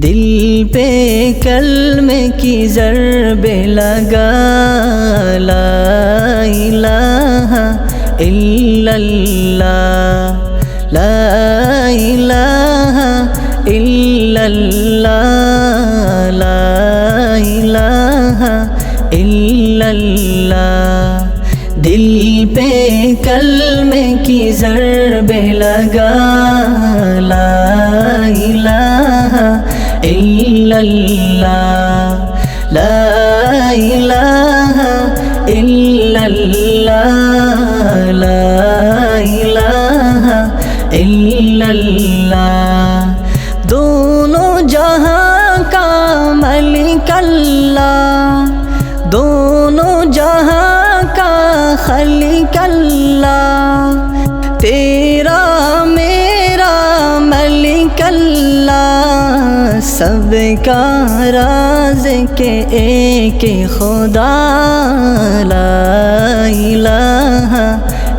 دل پہ کلمے کی ضربیں لگا، لا الہ الا اللہ، لا الہ الا اللہ، لا الہ الا اللہ۔ دل پہ کلمے کی ضربیں لگا، لا الہ الا اللہ، لا الہ الا اللہ، لا الہ الا اللہ۔ دونوں جہاں کا مالک اللہ، دونوں جہاں کا خالق اللہ، تیرا میرا ملک اللہ، سب کا رازق ایک خدا، لا الہ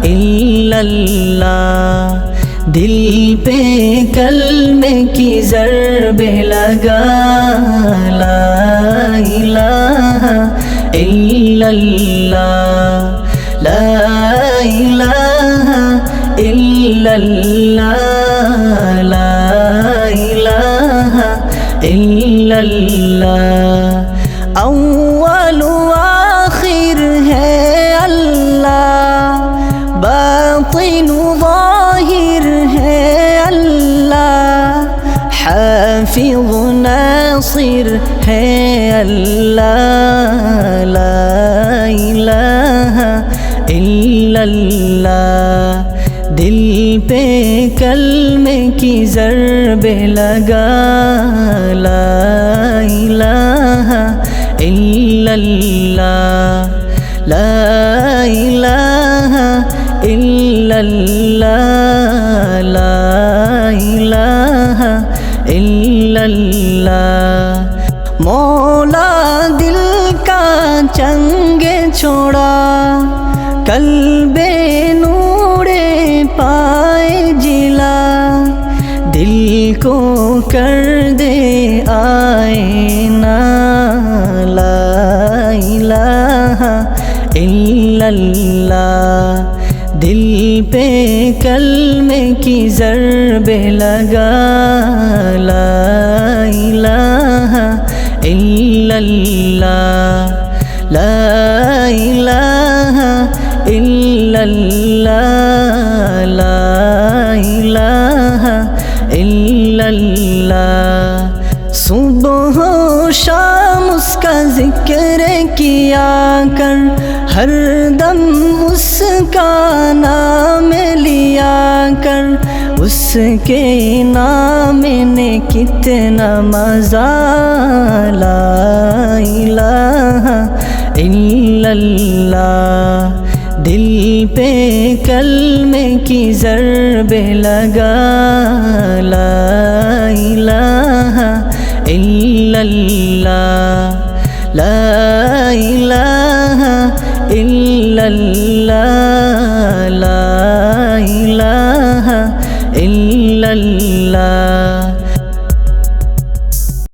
الا اللہ۔ دل پہ کلمے کی ضربیں لگا، لا الہ الا اللہ، لا الہ الا اللہ، لا الہ الا اللہ۔ اول و آخر ہے اللہ، باطن و ظاہر ہے اللہ، حافظ و ناصر ہے اللہ، لا الہ الا اللہ۔ دل پہ کلمے کی ضربیں لگا، لا الہ الا اللہ، لا الہ الا اللہ، لا الہ الا اللہ۔ مولا دل کا چنگ چھوڑا، قلب نور پائے جلا، دل کو کر دے آئینہ، لا الہ الا اللہ۔ دل پہ کلمے کی ضربیں لگا، لا الہ الا اللہ، لا الہ الا اللہ، لا الہ الا اللہ۔ صبح و شام اس کا ذکر کیا کر، ہر دم اس کا نام لیا کر، اس کے نام نے کتنا مزہ، لا الہ الا اللہ۔ دل پہ کلمے کی ضربیں لگا، لا الہ الا اللہ، لا الہ الا اللہ۔